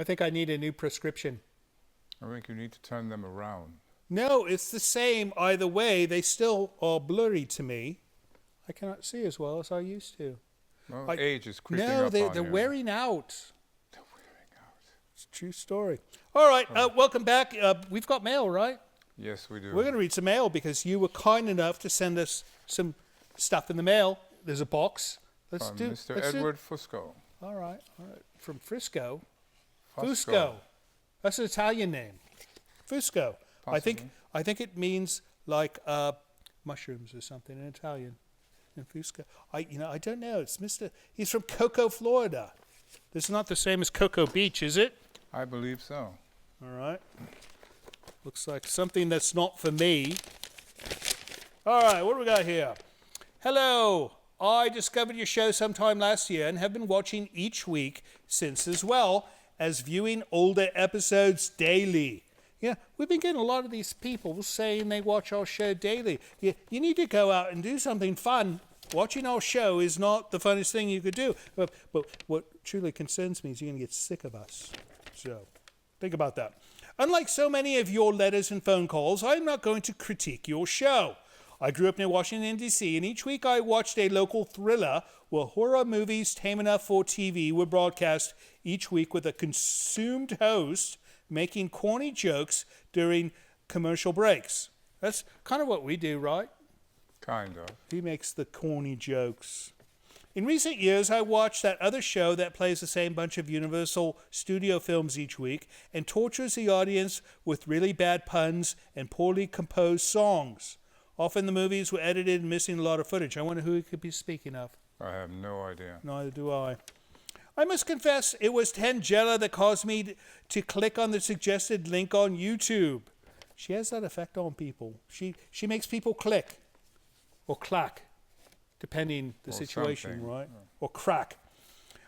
I think I need a new prescription. I think you need to turn them around. No, it's the same either way. They still are blurry to me. I cannot see as well as I used to. Well, age is creeping No, up on they're you. wearing out. They're wearing out. It's a true story. All right, welcome back. We've got mail, right? Yes, we do. We're going to read some mail because you were kind enough to send us some stuff in the mail. There's a box. Let's From do Mr. let's do- Edward Fusco. All right. From Frisco. Fusco. That's an Italian name. Fusco. Possibly. I think it means like mushrooms or something in Italian. In Fusco. I don't know. It's He's from Cocoa, Florida. This is not the same as Cocoa Beach, is it? I believe so. All right. Looks like something that's not for me. All right, what do we got here? Hello. I discovered your show sometime last year and have been watching each week since, as well as viewing older episodes daily. Yeah, we've been getting a lot of these people saying they watch our show daily. You need to go out and do something fun. Watching our show is not the funnest thing you could do. But what truly concerns me is you're going to get sick of us. So think about that. Unlike so many of your letters and phone calls, I'm not going to critique your show. I grew up near Washington, D.C., and each week I watched a local thriller where horror movies tame enough for TV were broadcast each week with a consumed host making corny jokes during commercial breaks. That's kind of what we do, right? Kind of. He makes the corny jokes. In recent years, I watched that other show that plays the same bunch of Universal Studio films each week and tortures the audience with really bad puns and poorly composed songs. Often the movies were edited and missing a lot of footage. I wonder who he could be speaking of. I have no idea. Neither do I. I must confess, it was Tangela that caused me to click on the suggested link on YouTube. She has that effect on people. She makes people click or clack, depending the situation, something. right? Or crack.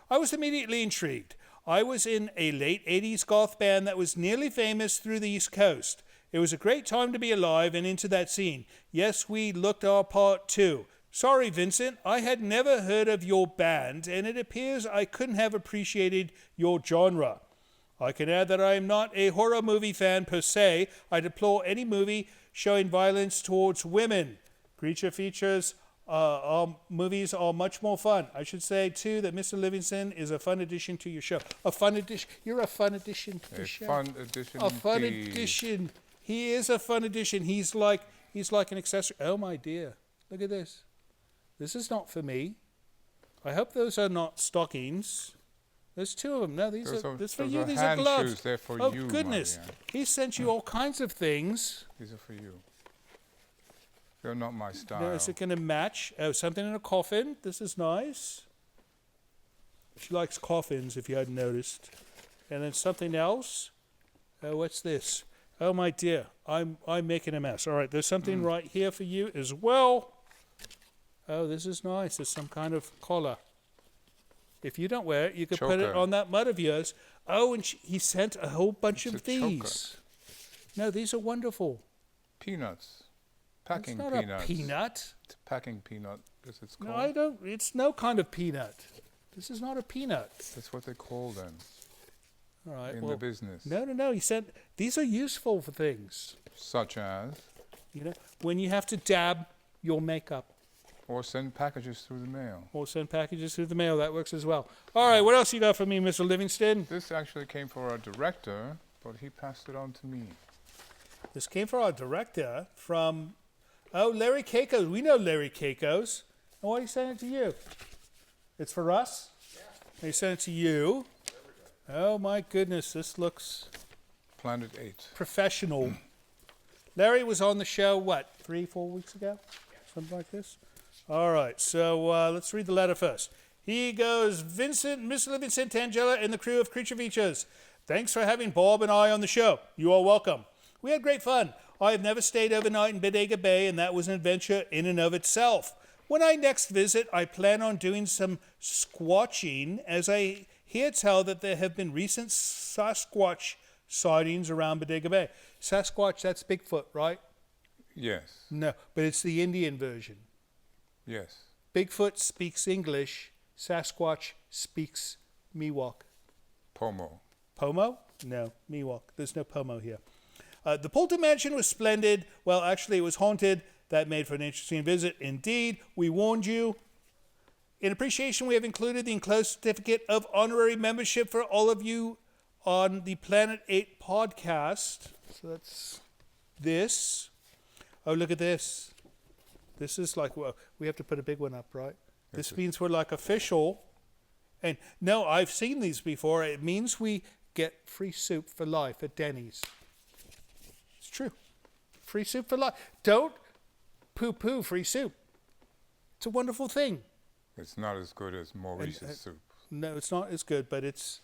I was immediately intrigued. I was in a late 80s goth band that was nearly famous through the East Coast. It was a great time to be alive and into that scene. Yes, we looked our part too. Sorry, Vincent, I had never heard of your band, and it appears I couldn't have appreciated your genre. I can add that I am not a horror movie fan per se. I deplore any movie showing violence towards women. Creature features movies are much more fun. I should say, too, that Mr. Livingston is a fun addition to your show. A fun addition. You're a fun addition to the show. A fun addition. A fun indeed. addition. He is a fun addition. He's like an accessory. Oh, my dear. Look at this. This is not for me. I hope those are not stockings. There's two of them. No, these are for you. These are gloves. Shoes. They're for oh, you, goodness. Marianne. He sent you all kinds of things. These are for you. They're not my style. Now, is it going to match? Oh, something in a coffin. This is nice. She likes coffins, if you hadn't noticed. And then something else. Oh, what's this? Oh, my dear. I'm making a mess. All right, there's something right here for you as well. Oh, this is nice. There's some kind of collar. If you don't wear it, you could put it on that mud of yours. Oh, and he sent a whole bunch of these. No, these are wonderful. Peanuts. Packing peanuts. It's not a peanut. It's a packing peanut, as it's called. No, I don't. It's no kind of peanut. This is not a peanut. That's what they call them. All right. In the business. No. He said these are useful for things. Such as? When you have to dab your makeup. Or send packages through the mail. That works as well. All right, what else you got for me, Mr. Livingston? This actually came for our director, but he passed it on to me. This came for our director from, Larry Keikos. We know Larry Keikos. And why did he send it to you? It's for us? Yeah. And he sent it to you? Oh, my goodness, this looks... Planet 8. Professional. Larry was on the show, 3-4 weeks ago? Yeah. Something like this? All right, so let's read the letter first. He goes, Mr. Livingston, Tangela, and the crew of Creature Features. Thanks for having Bob and I on the show. You are welcome. We had great fun. I have never stayed overnight in Bodega Bay, and that was an adventure in and of itself. When I next visit, I plan on doing some squatching, as I hear tell that there have been recent Sasquatch sightings around Bodega Bay. Sasquatch, that's Bigfoot, right? Yes. No, but it's the Indian version. Yes. Bigfoot speaks English. Sasquatch speaks Miwok. Pomo. Pomo? No, Miwok. There's no Pomo here. The Poulton Mansion was splendid. Well, actually, it was haunted. That made for an interesting visit. Indeed, we warned you. In appreciation, we have included the enclosed certificate of honorary membership for all of you on the Planet 8 podcast. So that's this. Oh, look at this. This is like, well, we have to put a big one up, right? This means we're like official. And no, I've seen these before. It means we get free soup for life at Denny's. It's true. Free soup for life. Don't poo-poo free soup. It's a wonderful thing. It's not as good as Maurice's soup. No, it's not as good, but it's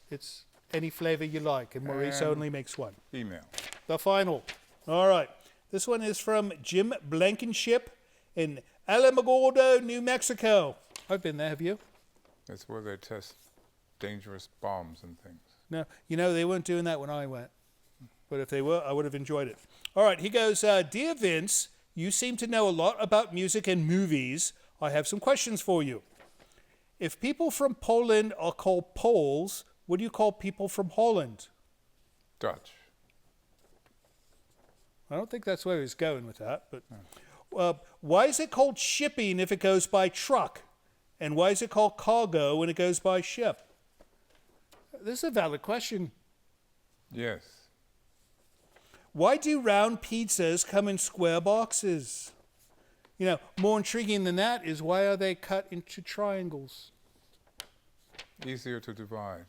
any flavor you like, and Maurice only makes one. Email. The final. All right. This one is from Jim Blankenship in Alamogordo, New Mexico. I've been there, have you? That's where they test dangerous bombs and things. No, they weren't doing that when I went. But if they were, I would have enjoyed it. All right, he goes, Dear Vince, you seem to know a lot about music and movies. I have some questions for you. If people from Poland are called Poles, what do you call people from Holland? Dutch. I don't think that's where he was going with that. But why is it called shipping if it goes by truck? And why is it called cargo when it goes by ship? This is a valid question. Yes. Why do round pizzas come in square boxes? More intriguing than that is why are they cut into triangles? Easier to divide.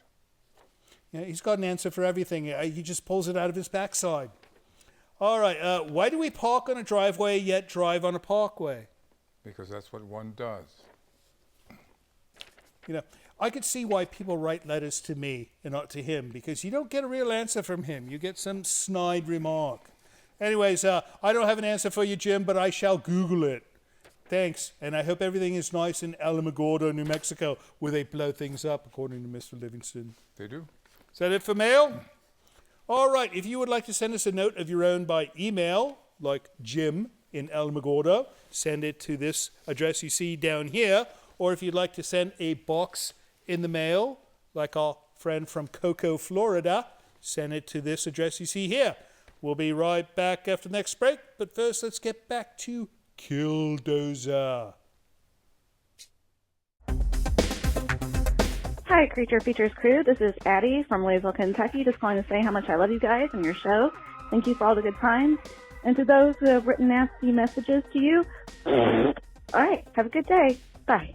He's got an answer for everything. He just pulls it out of his backside. All right. Why do we park on a driveway yet drive on a parkway? Because that's what one does. I could see why people write letters to me and not to him, because you don't get a real answer from him. You get some snide remark. Anyways, I don't have an answer for you, Jim, but I shall Google it. Thanks, and I hope everything is nice in Alamogordo, New Mexico, where they blow things up, according to Mr. Livingston. They do. Is that it for mail? All right, if you would like to send us a note of your own by email, like Jim in Alamogordo, send it to this address you see down here, or if you'd like to send a box in the mail, like our friend from Cocoa, Florida, send it to this address you see here. We'll be right back after the next break, but first let's get back to Killdozer. Hi, Creature Features crew. This is Addie from Louisville, Kentucky. Just calling to say how much I love you guys and your show. Thank you for all the good times. And to those who have written nasty messages to you, all right, have a good day. Bye.